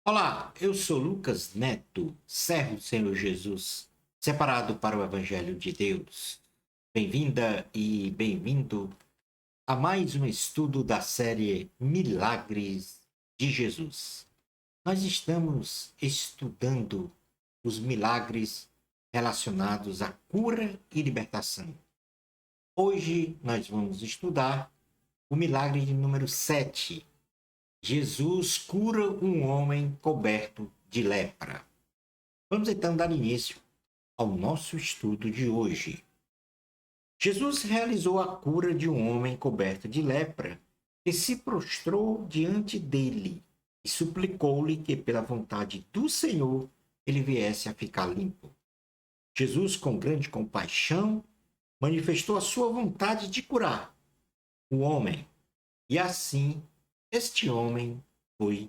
Olá, eu sou Lucas Neto, servo do Senhor Jesus, separado para o Evangelho de Deus. Bem-vinda e bem-vindo a mais um estudo da série Milagres de Jesus. Nós estamos estudando os milagres relacionados à cura e libertação. Hoje nós vamos estudar o milagre de número 7. Jesus cura um homem coberto de lepra. Vamos então dar início ao nosso estudo de hoje. Jesus realizou a cura de um homem coberto de lepra que se prostrou diante dele e suplicou-lhe que, pela vontade do Senhor, ele viesse a ficar limpo. Jesus, com grande compaixão, manifestou a sua vontade de curar o homem, e assim este homem foi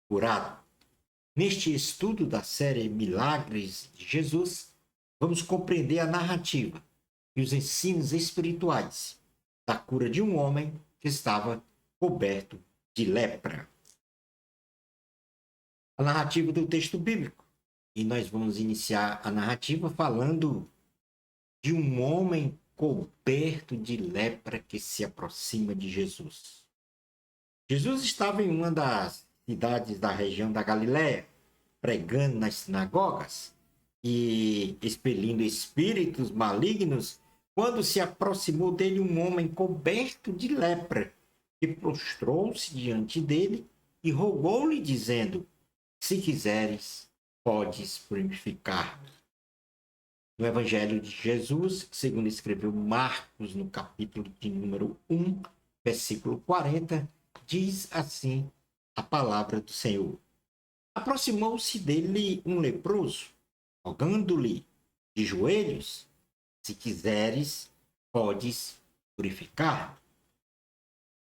curado. Neste estudo da série Milagres de Jesus, vamos compreender a narrativa e os ensinos espirituais da cura de um homem que estava coberto de lepra. A narrativa do texto bíblico. E nós vamos iniciar a narrativa falando de um homem coberto de lepra que se aproxima de Jesus. Jesus estava em uma das cidades da região da Galiléia, pregando nas sinagogas e expelindo espíritos malignos, quando se aproximou dele um homem coberto de lepra, que prostrou-se diante dele e rogou-lhe, dizendo: Se quiseres, podes purificar. No Evangelho de Jesus, segundo escreveu Marcos, no capítulo de número 1, versículo 40, diz assim a palavra do Senhor. Aproximou-se dele um leproso, rogando-lhe de joelhos: Se quiseres, podes purificar.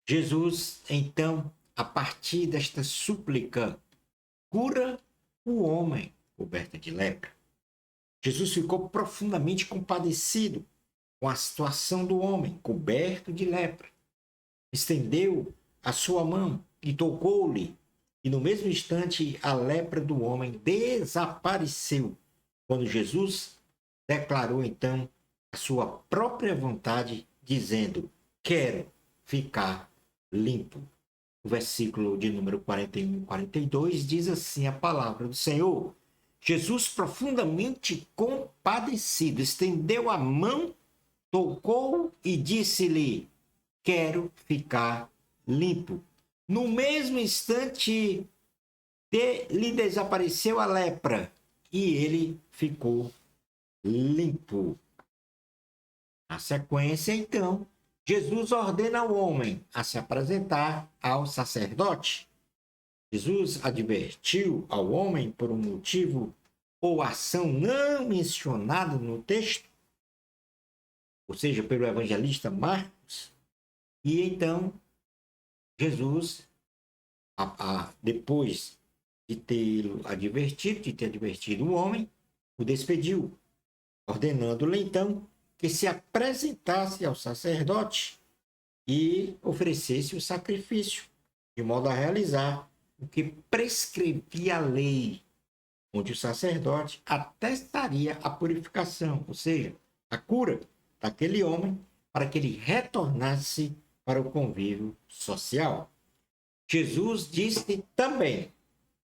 Jesus, então, a partir desta súplica, cura o homem coberto de lepra. Jesus ficou profundamente compadecido com a situação do homem coberto de lepra. Estendeu a sua mão e tocou-lhe, e no mesmo instante a lepra do homem desapareceu, quando Jesus declarou então a sua própria vontade, dizendo: Quero ficar limpo. O versículo de número 41 e 42 diz assim a palavra do Senhor. Jesus, profundamente compadecido, estendeu a mão, tocou e disse-lhe: Quero ficar limpo. No mesmo instante, lhe desapareceu a lepra e ele ficou limpo. Na sequência, então, Jesus ordena ao homem a se apresentar ao sacerdote. Jesus advertiu ao homem por um motivo ou ação não mencionada no texto, ou seja, pelo evangelista Marcos, e então Jesus, depois de ter advertido o homem, o despediu, ordenando-lhe então que se apresentasse ao sacerdote e oferecesse o sacrifício, de modo a realizar o que prescrevia a lei, onde o sacerdote atestaria a purificação, ou seja, a cura daquele homem, para que ele retornasse para o convívio social. Jesus disse também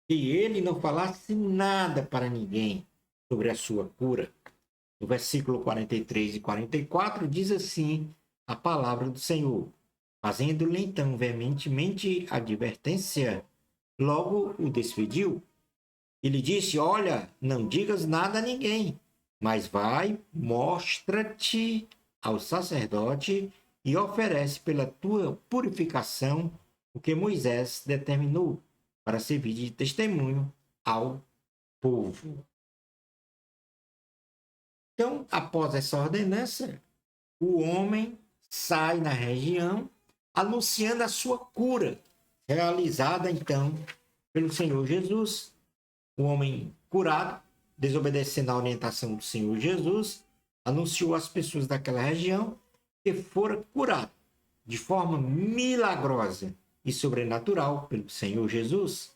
que ele não falasse nada para ninguém sobre a sua cura. No versículo 43 e 44 diz assim a palavra do Senhor: Fazendo-lhe então veementemente advertência, logo o despediu. E lhe disse: Olha, não digas nada a ninguém, mas vai, mostra-te ao sacerdote e oferece pela tua purificação o que Moisés determinou, para servir de testemunho ao povo. Então, após essa ordenança, o homem sai na região anunciando a sua cura, realizada então pelo Senhor Jesus. O homem curado, desobedecendo à orientação do Senhor Jesus, anunciou às pessoas daquela região que fora curado de forma milagrosa e sobrenatural pelo Senhor Jesus.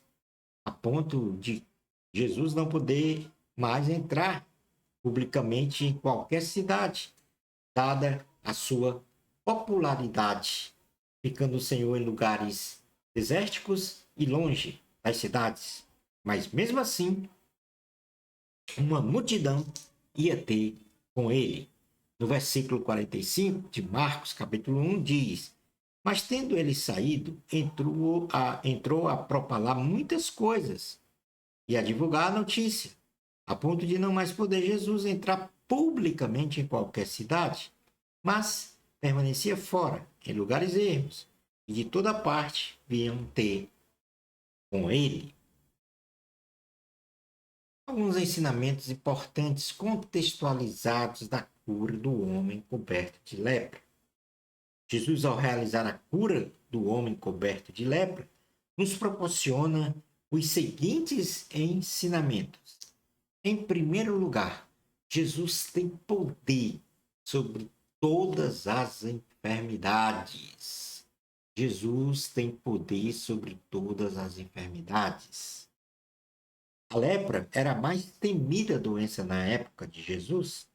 a ponto de Jesus não poder mais entrar publicamente em qualquer cidade, dada a sua popularidade, ficando o Senhor em lugares desérticos e longe das cidades. Mas mesmo assim, uma multidão ia ter com ele. No versículo 45 de Marcos, capítulo 1, diz: Mas tendo ele saído, entrou a propalar muitas coisas e a divulgar a notícia, a ponto de não mais poder Jesus entrar publicamente em qualquer cidade, mas permanecia fora, em lugares ermos, e de toda parte vinham ter com ele. Alguns ensinamentos importantes contextualizados da cura do homem coberto de lepra. Jesus, ao realizar a cura do homem coberto de lepra, nos proporciona os seguintes ensinamentos. Em primeiro lugar, Jesus tem poder sobre todas as enfermidades. Jesus tem poder sobre todas as enfermidades. A lepra era a mais temida doença na época de Jesus.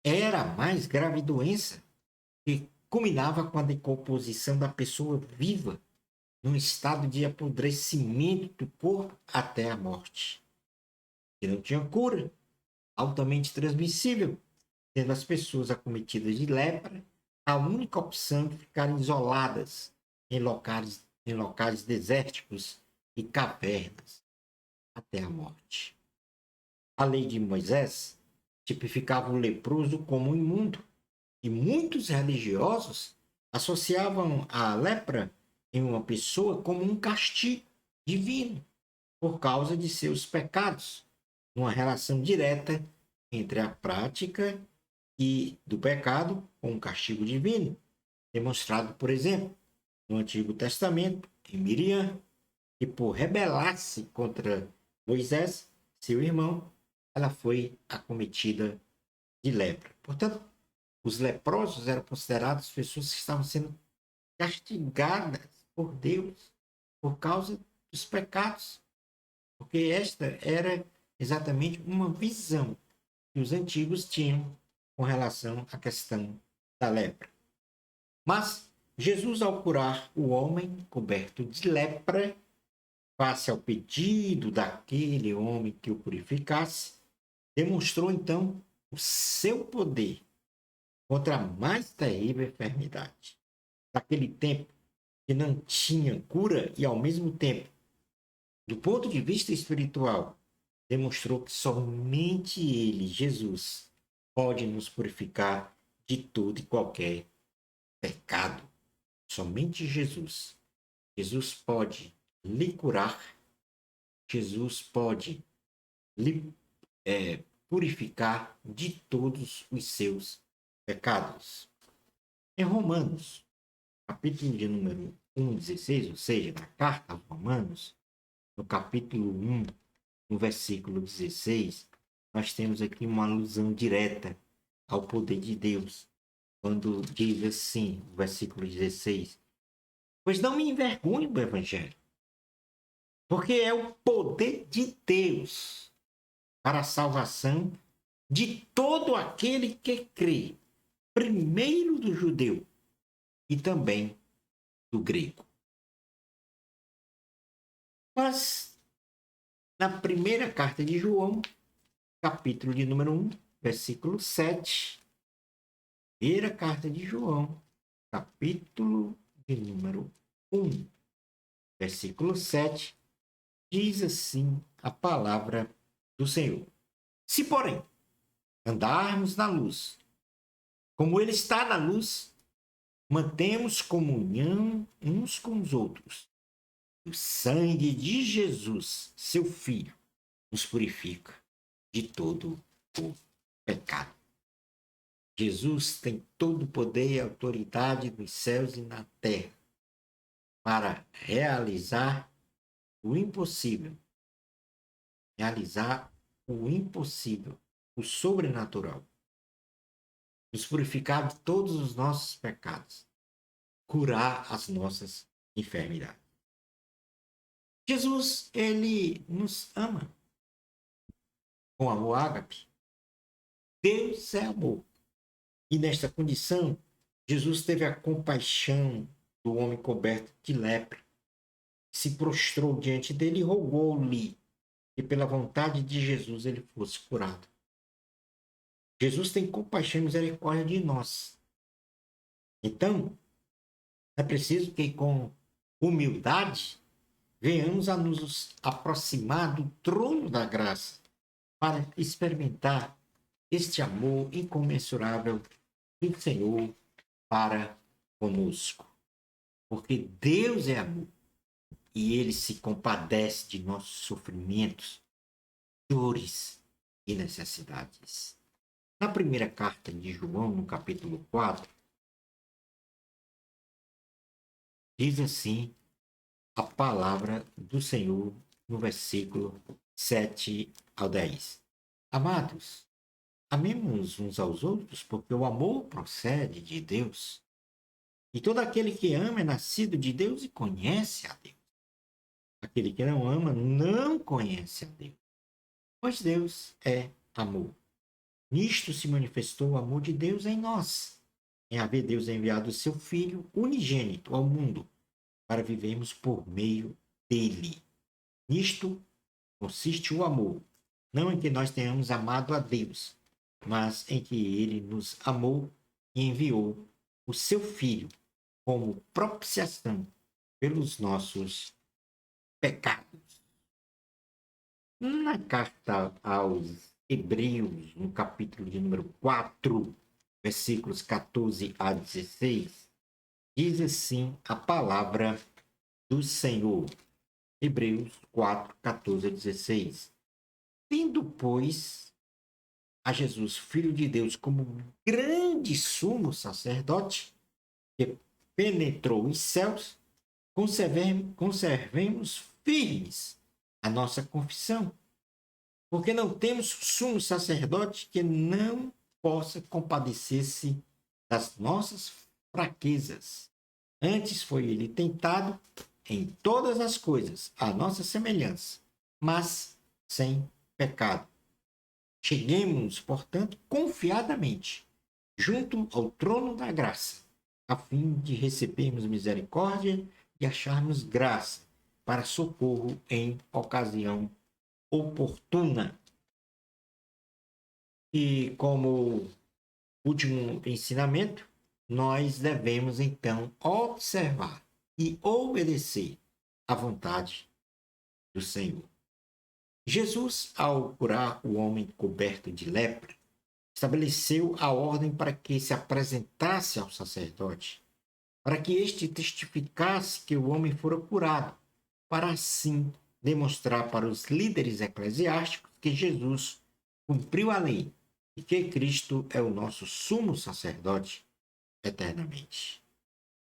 Era a mais grave doença que culminava com a decomposição da pessoa viva num estado de apodrecimento do corpo até a morte. E não tinha cura, altamente transmissível, tendo as pessoas acometidas de lepra a única opção de ficarem isoladas em locais desérticos e cavernas até a morte. A lei de Moisés tipificava o leproso como imundo, e muitos religiosos associavam a lepra em uma pessoa como um castigo divino por causa de seus pecados, numa relação direta entre a prática e do pecado com o castigo divino, demonstrado, por exemplo, no Antigo Testamento, em Miriam, que por rebelar-se contra Moisés, seu irmão, ela foi acometida de lepra. Portanto, os leprosos eram considerados pessoas que estavam sendo castigadas por Deus por causa dos pecados, porque esta era exatamente uma visão que os antigos tinham com relação à questão da lepra. Mas Jesus, ao curar o homem coberto de lepra, face ao pedido daquele homem que o purificasse, demonstrou então o seu poder contra a mais terrível enfermidade. Naquele tempo que não tinha cura e, ao mesmo tempo, do ponto de vista espiritual, demonstrou que somente Ele, Jesus, pode nos purificar de todo e qualquer pecado. Somente Jesus. Jesus pode lhe curar, Jesus pode lhe purificar de todos os seus pecados. Em Romanos, capítulo de número 1,16, ou seja, na carta aos Romanos, no capítulo 1, no versículo 16, nós temos aqui uma alusão direta ao poder de Deus, quando diz assim, no versículo 16: Pois não me envergonhe do Evangelho, porque é o poder de Deus para a salvação de todo aquele que crê, primeiro do judeu e também do grego. Mas, na primeira carta de João, capítulo de número 1, versículo 7, primeira carta de João, capítulo de número 1, versículo 7, diz assim a palavra do Senhor. Se, porém, andarmos na luz, como Ele está na luz, mantemos comunhão uns com os outros. O sangue de Jesus, seu Filho, nos purifica de todo o pecado. Jesus tem todo o poder e autoridade nos céus e na terra para realizar o impossível. Realizar o impossível, o sobrenatural. Nos purificar de todos os nossos pecados. Curar as nossas enfermidades. Jesus, ele nos ama com amor ágape. Deus é amor. E nesta condição, Jesus teve a compaixão do homem coberto de lepra. Se prostrou diante dele e rogou-lhe que pela vontade de Jesus ele fosse curado. Jesus tem compaixão e misericórdia de nós. Então, é preciso que com humildade venhamos a nos aproximar do trono da graça para experimentar este amor incomensurável do Senhor para conosco. Porque Deus é amor e Ele se compadece de nossos sofrimentos, dores e necessidades. Na primeira carta de João, no capítulo 4, diz assim a palavra do Senhor no versículo 7 ao 10. Amados, amemos uns aos outros, porque o amor procede de Deus. E todo aquele que ama é nascido de Deus e conhece a Deus. Aquele que não ama não conhece a Deus, pois Deus é amor. Nisto se manifestou o amor de Deus em nós, em haver Deus enviado o seu Filho unigênito ao mundo, para vivermos por meio dele. Nisto consiste o amor, não em que nós tenhamos amado a Deus, mas em que ele nos amou e enviou o seu Filho como propiciação pelos nossos pecados. Na carta aos Hebreus, no capítulo de número 4, versículos 14 a 16, diz assim a palavra do Senhor. Hebreus 4, 14 a 16. Tendo, pois, a Jesus, Filho de Deus, como grande sumo sacerdote, que penetrou os céus, conservemos firmes a nossa confissão, porque não temos sumo sacerdote que não possa compadecer-se das nossas fraquezas. Antes foi ele tentado em todas as coisas, à nossa semelhança, mas sem pecado. Cheguemos, portanto, confiadamente junto ao trono da graça, a fim de recebermos misericórdia e acharmos graça para socorro em ocasião oportuna. E como último ensinamento, nós devemos então observar e obedecer à vontade do Senhor. Jesus, ao curar o homem coberto de lepra, estabeleceu a ordem para que se apresentasse ao sacerdote, para que este testificasse que o homem fora curado, para assim demonstrar para os líderes eclesiásticos que Jesus cumpriu a lei e que Cristo é o nosso sumo sacerdote eternamente.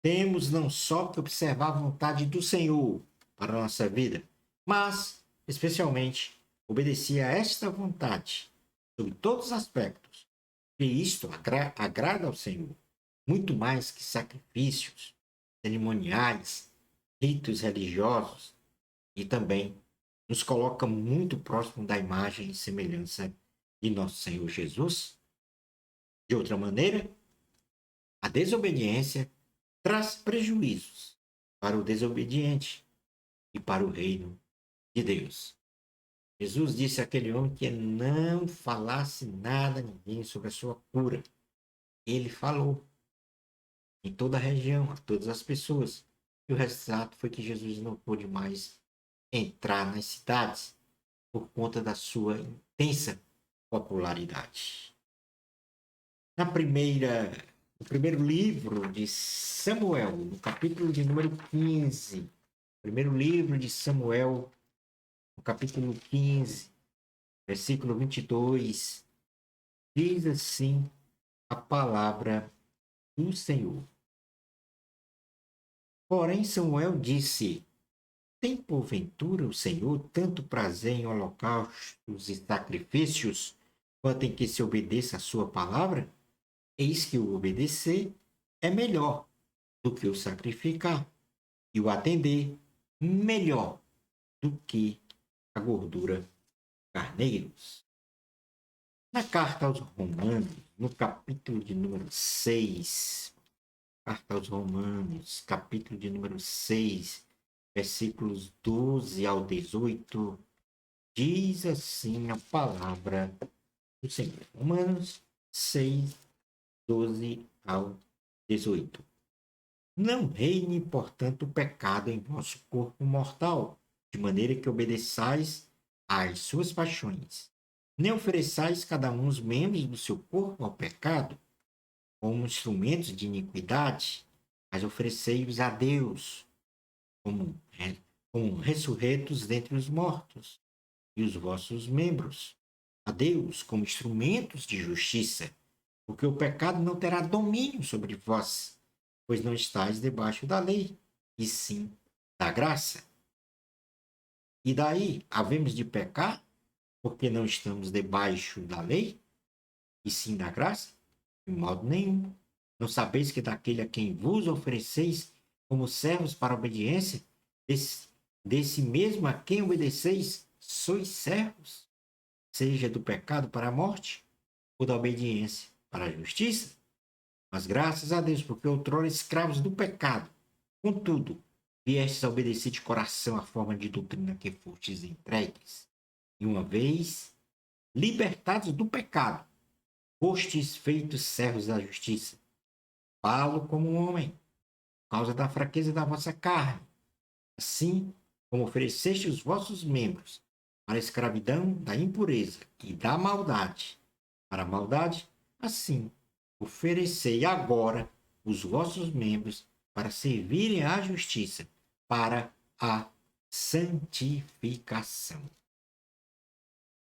Temos não só que observar a vontade do Senhor para a nossa vida, mas, especialmente, obedecer a esta vontade sobre todos os aspectos, que isto agrada ao Senhor, muito mais que sacrifícios cerimoniais, ritos religiosos, e também nos coloca muito próximo da imagem e semelhança de nosso Senhor Jesus. De outra maneira, a desobediência traz prejuízos para o desobediente e para o reino de Deus. Jesus disse àquele homem que não falasse nada a ninguém sobre a sua cura. Ele falou em toda a região, a todas as pessoas. E o resultado foi que Jesus não pôde mais entrar nas cidades por conta da sua intensa popularidade. No primeiro livro de Samuel, no capítulo de número 15, primeiro livro de Samuel, no capítulo 15, versículo 22, diz assim a palavra do Senhor. Porém, Samuel disse: tem porventura o Senhor tanto prazer em holocaustos e sacrifícios, quanto em que se obedeça a sua palavra? Eis que o obedecer é melhor do que o sacrificar, e o atender melhor do que a gordura carneiros. Na carta aos Romanos, no capítulo de número 6, carta aos Romanos, capítulo de número 6, versículos 12 ao 18, diz assim a palavra do Senhor. Romanos 6, 12 ao 18. Não reine, portanto, o pecado em vosso corpo mortal, de maneira que obedeçais às suas paixões. Nem ofereçais cada um os membros do seu corpo ao pecado, como instrumentos de iniquidade, mas oferecei-os a Deus, como ressurretos dentre os mortos, e os vossos membros a Deus como instrumentos de justiça, porque o pecado não terá domínio sobre vós, pois não estáis debaixo da lei, e sim da graça. E daí, havemos de pecar, porque não estamos debaixo da lei, e sim da graça? De modo nenhum. Não sabeis que daquele a quem vos ofereceis como servos para a obediência, desse mesmo a quem obedeceis, sois servos, seja do pecado para a morte, ou da obediência para a justiça? Mas graças a Deus, porque outrora escravos do pecado, contudo, viestes a obedecer de coração a forma de doutrina que fostes entregues. E uma vez libertados do pecado, fostes feitos servos da justiça. Falo como um homem, por causa da fraqueza da vossa carne. Assim como ofereceste os vossos membros para a escravidão da impureza e da maldade, para a maldade, assim oferecei agora os vossos membros para servirem à justiça, para a santificação.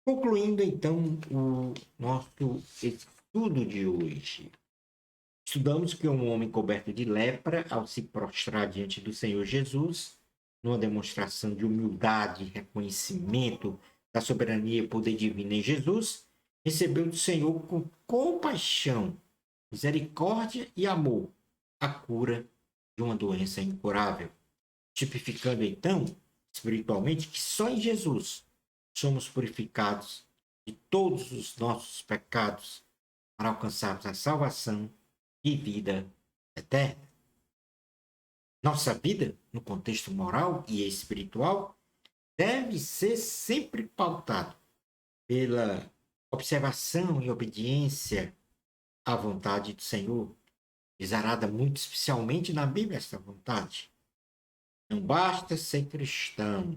Concluindo então o nosso estudo de hoje. Estudamos que um homem coberto de lepra, ao se prostrar diante do Senhor Jesus, numa demonstração de humildade e reconhecimento da soberania e poder divino em Jesus, recebeu do Senhor com compaixão, misericórdia e amor a cura de uma doença incurável, tipificando então, espiritualmente, que só em Jesus somos purificados de todos os nossos pecados para alcançarmos a salvação e vida eterna. Nossa vida, no contexto moral e espiritual, deve ser sempre pautada pela observação e obediência à vontade do Senhor, exarada muito especialmente na Bíblia esta vontade. Não basta ser cristão,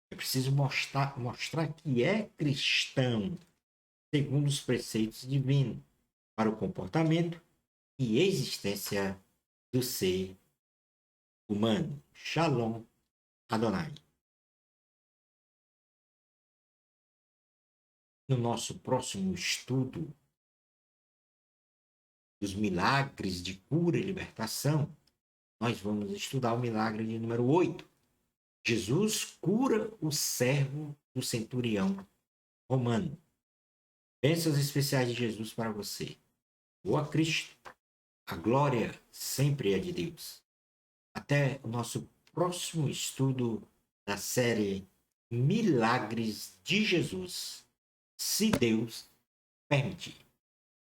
é preciso mostrar que é cristão, segundo os preceitos divinos, para o comportamento e existência do ser humano. Shalom Adonai. No nosso próximo estudo dos milagres de cura e libertação, nós vamos estudar o milagre de número 8. Jesus cura o servo do centurião romano. Bênçãos especiais de Jesus para você. Boa Cristo. A glória sempre é de Deus. Até o nosso próximo estudo da série Milagres de Jesus, se Deus permitir.